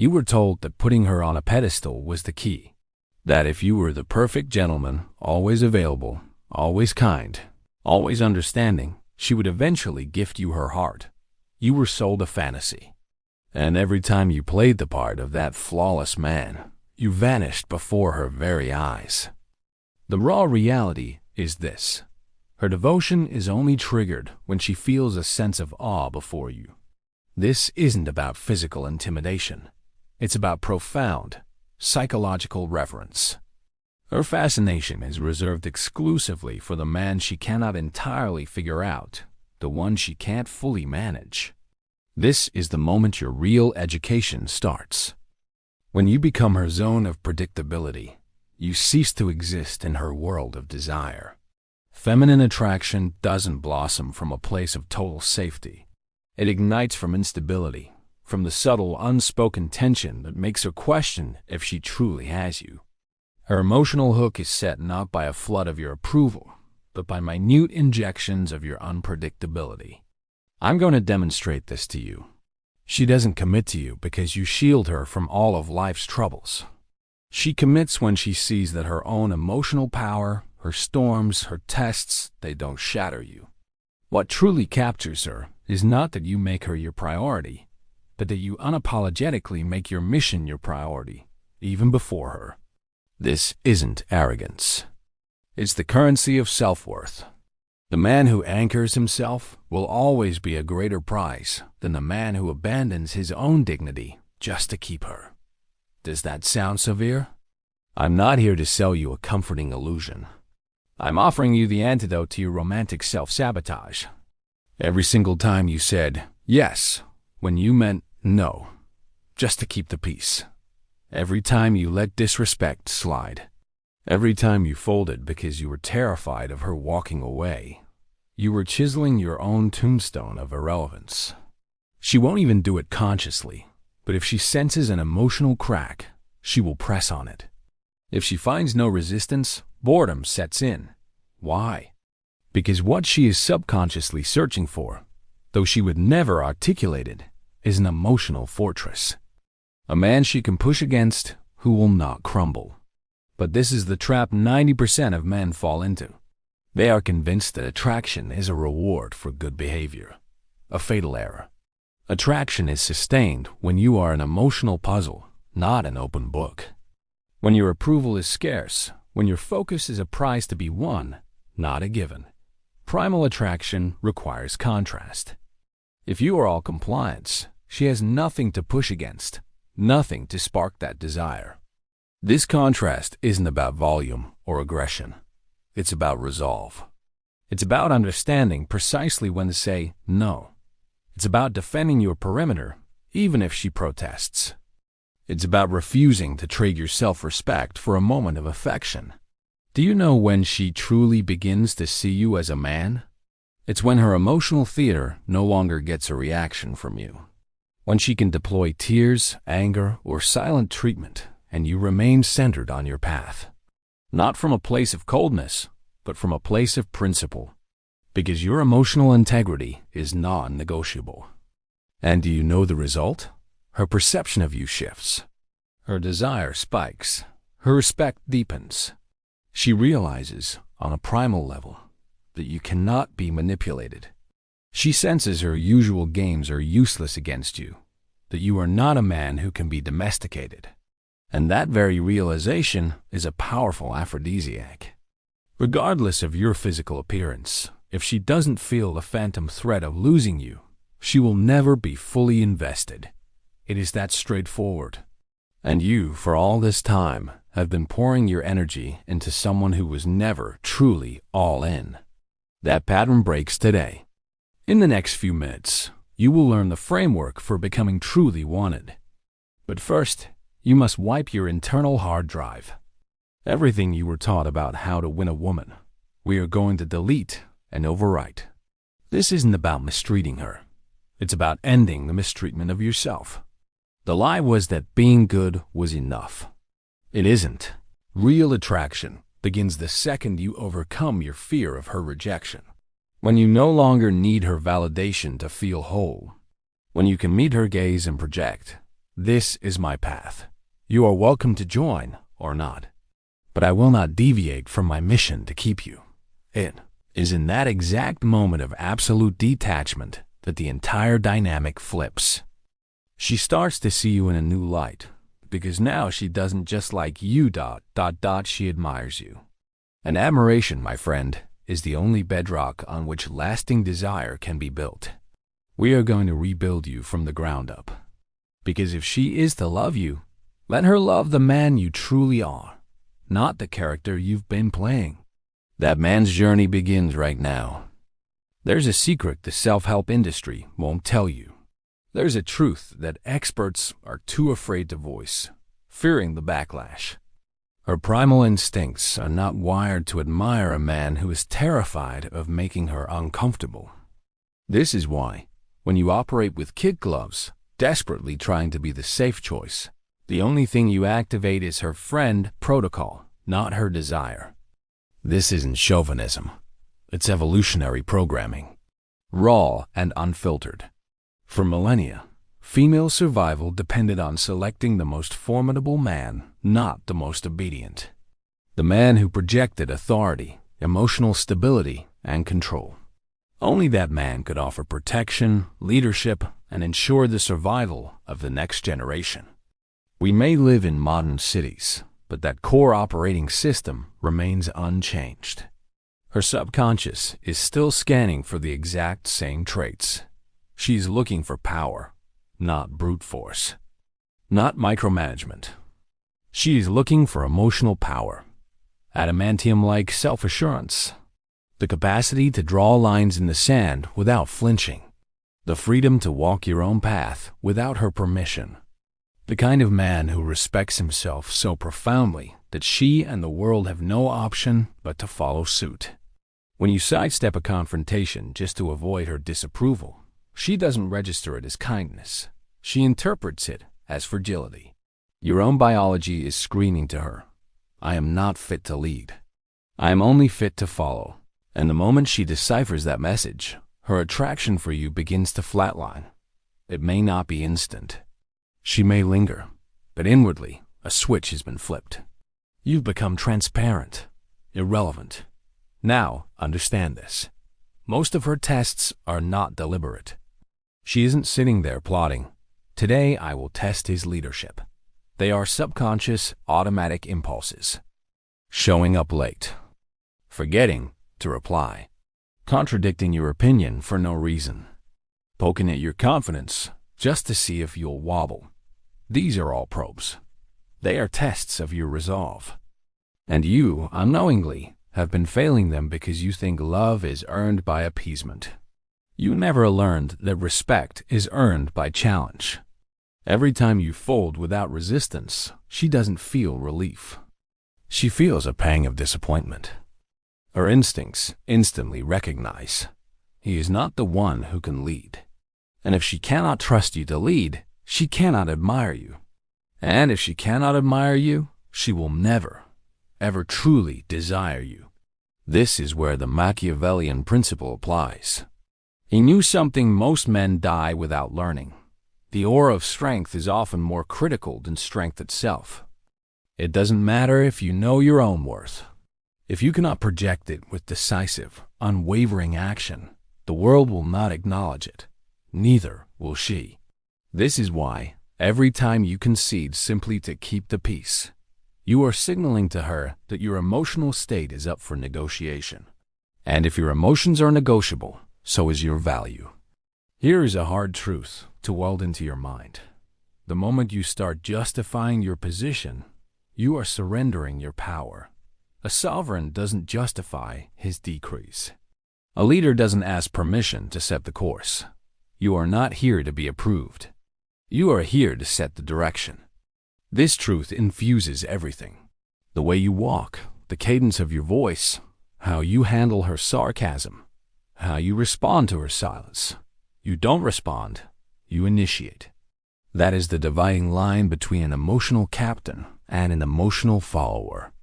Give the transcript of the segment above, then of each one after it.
You were told that putting her on a pedestal was the key. That if you were the perfect gentleman, always available, always kind, always understanding, she would eventually gift you her heart. You were sold a fantasy. And every time you played the part of that flawless man, you vanished before her very eyes. The raw reality is this. Her devotion is only triggered when she feels a sense of awe before you. This isn't about physical intimidation. It's about profound, psychological reverence. Her fascination is reserved exclusively for the man she cannot entirely figure out, the one she can't fully manage. This is the moment your real education starts. When you become her zone of predictability, you cease to exist in her world of desire. Feminine attraction doesn't blossom from a place of total safety. It ignites from instability, from the subtle, unspoken tension that makes her question if she truly has you. Her emotional hook is set not by a flood of your approval, but by minute injections of your unpredictability. I'm going to demonstrate this to you. She doesn't commit to you because you shield her from all of life's troubles. She commits when she sees that her own emotional power, her storms, her tests, they don't shatter you. What truly captures her is not that you make her your priority, but that you unapologetically make your mission your priority, even before her. This isn't arrogance. It's the currency of self-worth. The man who anchors himself will always be a greater prize than the man who abandons his own dignity just to keep her. Does that sound severe? I'm not here to sell you a comforting illusion. I'm offering you the antidote to your romantic self-sabotage. Every single time you said yes when you meant no, just to keep the peace. Every time you let disrespect slide. Every time you folded because you were terrified of her walking away. You were chiseling your own tombstone of irrelevance. She won't even do it consciously, but if she senses an emotional crack, she will press on it. If she finds no resistance, boredom sets in. Why? Because what she is subconsciously searching for, though she would never articulate it, is an emotional fortress. A man she can push against who will not crumble. But this is the trap 90% of men fall into. They are convinced that attraction is a reward for good behavior. A fatal error. Attraction is sustained when you are an emotional puzzle, not an open book. When your approval is scarce, when your focus is a prize to be won, not a given. Primal attraction requires contrast. If you are all compliance, she has nothing to push against, nothing to spark that desire. This contrast isn't about volume or aggression. It's about resolve. It's about understanding precisely when to say no. It's about defending your perimeter, even if she protests. It's about refusing to trade your self-respect for a moment of affection. Do you know when she truly begins to see you as a man? It's when her emotional theater no longer gets a reaction from you. When she can deploy tears, anger, or silent treatment, and you remain centered on your path. Not from a place of coldness, but from a place of principle. Because your emotional integrity is non-negotiable. And do you know the result? Her perception of you shifts. Her desire spikes. Her respect deepens. She realizes, on a primal level, that you cannot be manipulated. She senses her usual games are useless against you, that you are not a man who can be domesticated. And that very realization is a powerful aphrodisiac. Regardless of your physical appearance, if she doesn't feel the phantom threat of losing you, she will never be fully invested. It is that straightforward. And you, for all this time, have been pouring your energy into someone who was never truly all in. That pattern breaks today. In the next few minutes, you will learn the framework for becoming truly wanted. But first, you must wipe your internal hard drive. Everything you were taught about how to win a woman, we are going to delete and overwrite. This isn't about mistreating her. It's about ending the mistreatment of yourself. The lie was that being good was enough. It isn't. Real attraction begins the second you overcome your fear of her rejection. When you no longer need her validation to feel whole. When you can meet her gaze and project, This is my path. You are welcome to join or not. But I will not deviate from my mission to keep you. It is in that exact moment of absolute detachment that the entire dynamic flips. She starts to see you in a new light, because now she doesn't just like you, she admires you. And admiration, my friend, is the only bedrock on which lasting desire can be built. We are going to rebuild you from the ground up. Because if she is to love you, let her love the man you truly are, not the character you've been playing. That man's journey begins right now. There's a secret the self-help industry won't tell you. There's a truth that experts are too afraid to voice, fearing the backlash. Her primal instincts are not wired to admire a man who is terrified of making her uncomfortable. This is why, when you operate with kid gloves, desperately trying to be the safe choice, the only thing you activate is her friend protocol, not her desire. This isn't chauvinism. It's evolutionary programming, raw and unfiltered. For millennia, female survival depended on selecting the most formidable man, not the most obedient. The man who projected authority, emotional stability, and control. Only that man could offer protection, leadership, and ensure the survival of the next generation. We may live in modern cities, but that core operating system remains unchanged. Her subconscious is still scanning for the exact same traits. She's looking for power, not brute force, not micromanagement. She is looking for emotional power, adamantium-like self-assurance, the capacity to draw lines in the sand without flinching, the freedom to walk your own path without her permission, the kind of man who respects himself so profoundly that she and the world have no option but to follow suit. When you sidestep a confrontation just to avoid her disapproval, she doesn't register it as kindness. She interprets it as fragility. Your own biology is screaming to her, I am not fit to lead. I am only fit to follow. And the moment she deciphers that message, her attraction for you begins to flatline. It may not be instant. She may linger, but inwardly, a switch has been flipped. You've become transparent, irrelevant. Now, understand this. Most of her tests are not deliberate. She isn't sitting there plotting, today I will test his leadership. They are subconscious, automatic impulses. Showing up late. Forgetting to reply. Contradicting your opinion for no reason. Poking at your confidence just to see if you'll wobble. These are all probes. They are tests of your resolve. And you, unknowingly, have been failing them because you think love is earned by appeasement. You never learned that respect is earned by challenge. Every time you fold without resistance, she doesn't feel relief. She feels a pang of disappointment. Her instincts instantly recognize he is not the one who can lead. And if she cannot trust you to lead, she cannot admire you. And if she cannot admire you, she will never, ever truly desire you. This is where the Machiavellian principle applies. He knew something most men die without learning. The aura of strength is often more critical than strength itself. It doesn't matter if you know your own worth. If you cannot project it with decisive, unwavering action, the world will not acknowledge it. Neither will she. This is why, every time you concede simply to keep the peace, you are signaling to her that your emotional state is up for negotiation. And if your emotions are negotiable, so is your value. Here is a hard truth to weld into your mind. The moment you start justifying your position, you are surrendering your power. A sovereign doesn't justify his decrees. A leader doesn't ask permission to set the course. You are not here to be approved. You are here to set the direction. This truth infuses everything. The way you walk, the cadence of your voice, how you handle her sarcasm, how you respond to her silence. You don't respond, you initiate. That is the dividing line between an emotional captain and an emotional follower.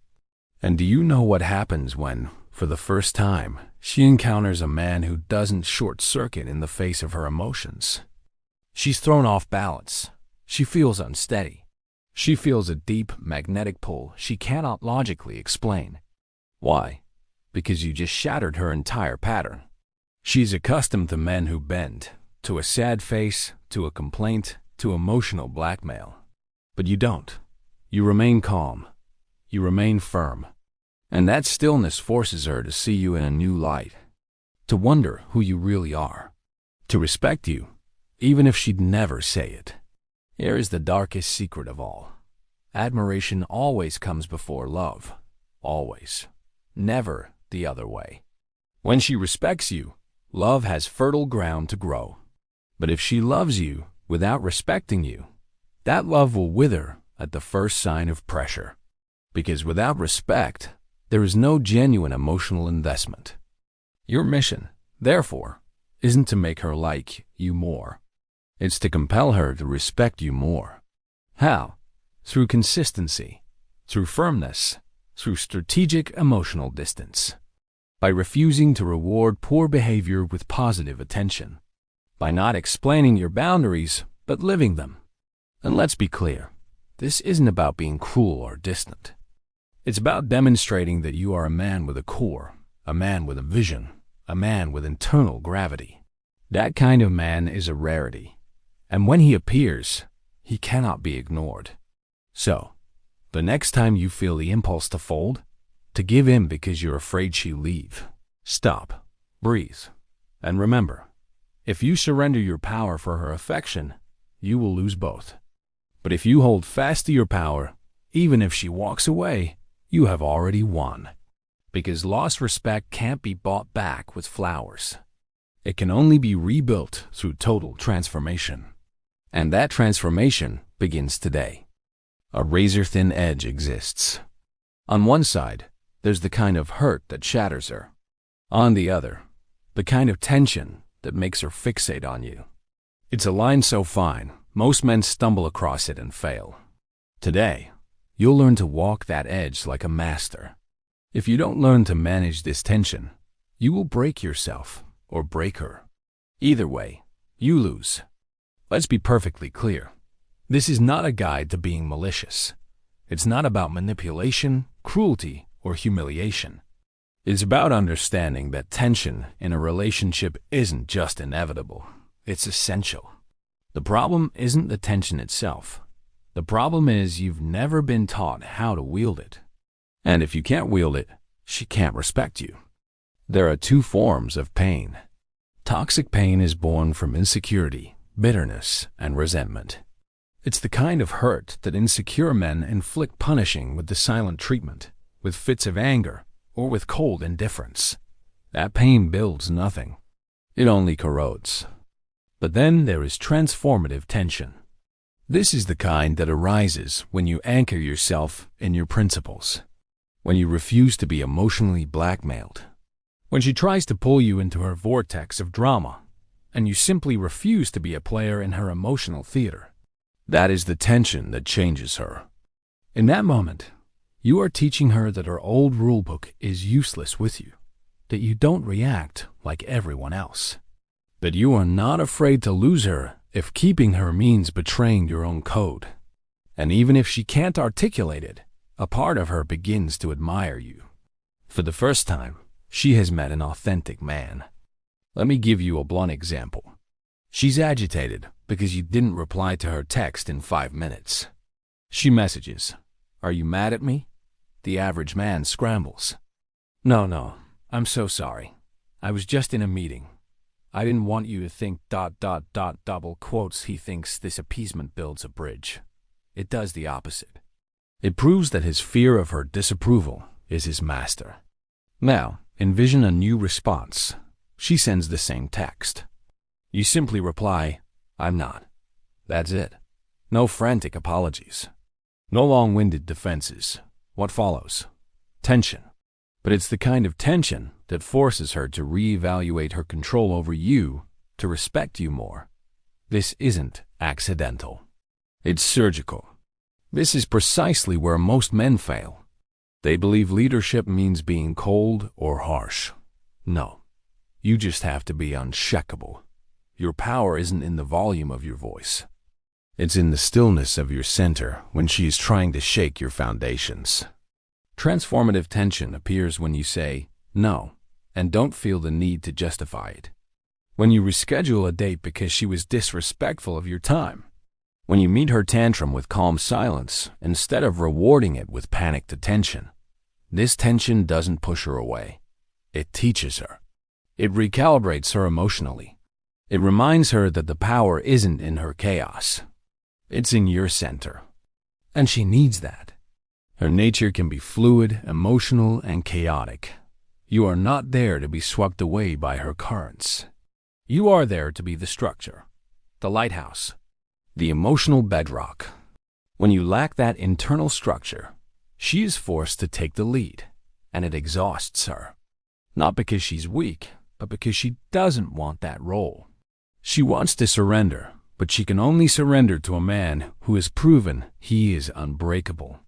And do you know what happens when, for the first time, she encounters a man who doesn't short-circuit in the face of her emotions? She's thrown off balance. She feels unsteady. She feels a deep magnetic pull she cannot logically explain. Why? Because you just shattered her entire pattern. She's accustomed to men who bend, to a sad face, to a complaint, to emotional blackmail. But you don't. You remain calm. You remain firm. And that stillness forces her to see you in a new light, to wonder who you really are, to respect you, even if she'd never say it. Here is the darkest secret of all. Admiration always comes before love. Always. Never the other way. When she respects you, love has fertile ground to grow. But if she loves you without respecting you, that love will wither at the first sign of pressure. Because without respect, there is no genuine emotional investment. Your mission, therefore, isn't to make her like you more. It's to compel her to respect you more. How? Through consistency, through firmness, through strategic emotional distance. By refusing to reward poor behavior with positive attention. By not explaining your boundaries, but living them. And let's be clear, this isn't about being cruel or distant. It's about demonstrating that you are a man with a core, a man with a vision, a man with internal gravity. That kind of man is a rarity, and when he appears, he cannot be ignored. So, the next time you feel the impulse to fold, to give in because you're afraid she'll leave, stop, breathe, and remember, if you surrender your power for her affection, you will lose both. But if you hold fast to your power, even if she walks away, you have already won. Because lost respect can't be bought back with flowers. It can only be rebuilt through total transformation. And that transformation begins today. A razor-thin edge exists. On one side, there's the kind of hurt that shatters her. On the other, the kind of tension that makes her fixate on you. It's a line so fine, most men stumble across it and fail. Today, you'll learn to walk that edge like a master. If you don't learn to manage this tension, you will break yourself or break her. Either way, you lose. Let's be perfectly clear. This is not a guide to being malicious. It's not about manipulation, cruelty, or humiliation. It's about understanding that tension in a relationship isn't just inevitable, it's essential. The problem isn't the tension itself. The problem is you've never been taught how to wield it. And if you can't wield it, she can't respect you. There are two forms of pain. Toxic pain is born from insecurity, bitterness, and resentment. It's the kind of hurt that insecure men inflict, punishing with the silent treatment, with fits of anger, or with cold indifference. That pain builds nothing. It only corrodes. But then there is transformative tension. This is the kind that arises when you anchor yourself in your principles, when you refuse to be emotionally blackmailed, when she tries to pull you into her vortex of drama, and you simply refuse to be a player in her emotional theater. That is the tension that changes her. In that moment, you are teaching her that her old rulebook is useless with you, that you don't react like everyone else, that you are not afraid to lose her if keeping her means betraying your own code. And even if she can't articulate it, a part of her begins to admire you. For the first time, she has met an authentic man. Let me give you a blunt example. She's agitated because you didn't reply to her text in 5 minutes. She messages, "Are you mad at me?" The average man scrambles. No, I'm so sorry. I was just in a meeting. I didn't want you to think ... double quotes. He thinks this appeasement builds a bridge. It does the opposite. It proves that his fear of her disapproval is his master. Now, envision a new response. She sends the same text. You simply reply, "I'm not." That's it. No frantic apologies. No long-winded defenses. What follows? Tension. But it's the kind of tension that forces her to reevaluate her control over you, to respect you more. This isn't accidental. It's surgical. This is precisely where most men fail. They believe leadership means being cold or harsh. No. You just have to be unshakable. Your power isn't in the volume of your voice. It's in the stillness of your center when she is trying to shake your foundations. Transformative tension appears when you say no and don't feel the need to justify it. When you reschedule a date because she was disrespectful of your time. When you meet her tantrum with calm silence instead of rewarding it with panicked attention. This tension doesn't push her away. It teaches her. It recalibrates her emotionally. It reminds her that the power isn't in her chaos. It's in your center. And she needs that. Her nature can be fluid, emotional, and chaotic. You are not there to be swept away by her currents. You are there to be the structure, the lighthouse, the emotional bedrock. When you lack that internal structure, she is forced to take the lead, and it exhausts her. Not because she's weak, but because she doesn't want that role. She wants to surrender, but she can only surrender to a man who has proven he is unbreakable.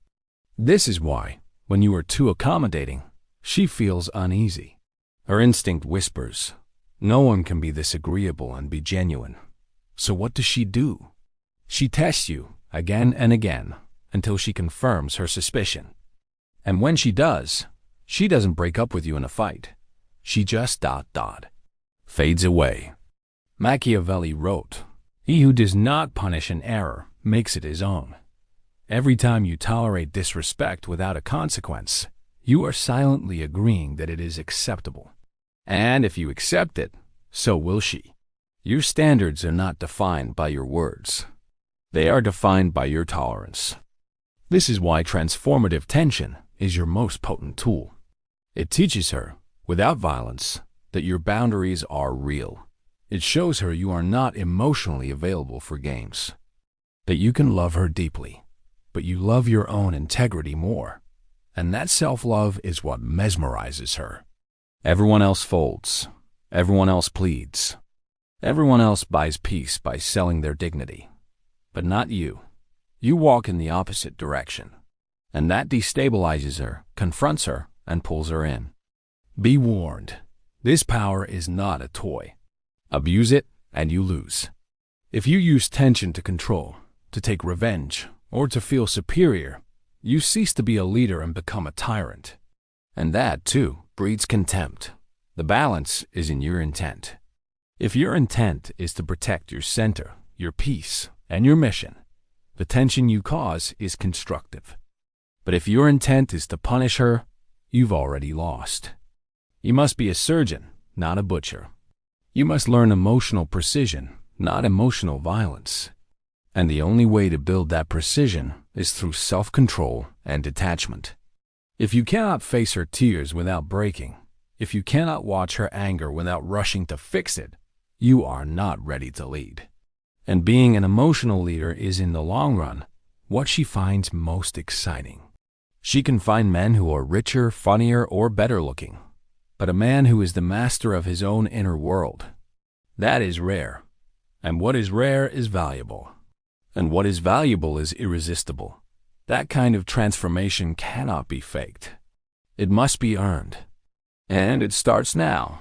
This is why, when you are too accommodating, she feels uneasy. Her instinct whispers, no one can be this agreeable and be genuine. So what does she do? She tests you again and again until she confirms her suspicion. And when she does, she doesn't break up with you in a fight. She just fades away. Machiavelli wrote, "He who does not punish an error makes it his own." Every time you tolerate disrespect without a consequence, you are silently agreeing that it is acceptable. And if you accept it, so will she. Your standards are not defined by your words. They are defined by your tolerance. This is why transformative tension is your most potent tool. It teaches her, without violence, that your boundaries are real. It shows her you are not emotionally available for games. That you can love her deeply, but you love your own integrity more. And that self-love is what mesmerizes her. Everyone else folds. Everyone else pleads. Everyone else buys peace by selling their dignity. But not you. You walk in the opposite direction. And that destabilizes her, confronts her, and pulls her in. Be warned. This power is not a toy. Abuse it, and you lose. If you use tension to control, to take revenge, or to feel superior, you cease to be a leader and become a tyrant. And that, too, breeds contempt. The balance is in your intent. If your intent is to protect your center, your peace, and your mission, the tension you cause is constructive. But if your intent is to punish her, you've already lost. You must be a surgeon, not a butcher. You must learn emotional precision, not emotional violence. And the only way to build that precision is through self-control and detachment. If you cannot face her tears without breaking, if you cannot watch her anger without rushing to fix it, you are not ready to lead. And being an emotional leader is, in the long run, what she finds most exciting. She can find men who are richer, funnier, or better looking, but a man who is the master of his own inner world. That is rare. And what is rare is valuable. And what is valuable is irresistible. That kind of transformation cannot be faked. It must be earned. And it starts now.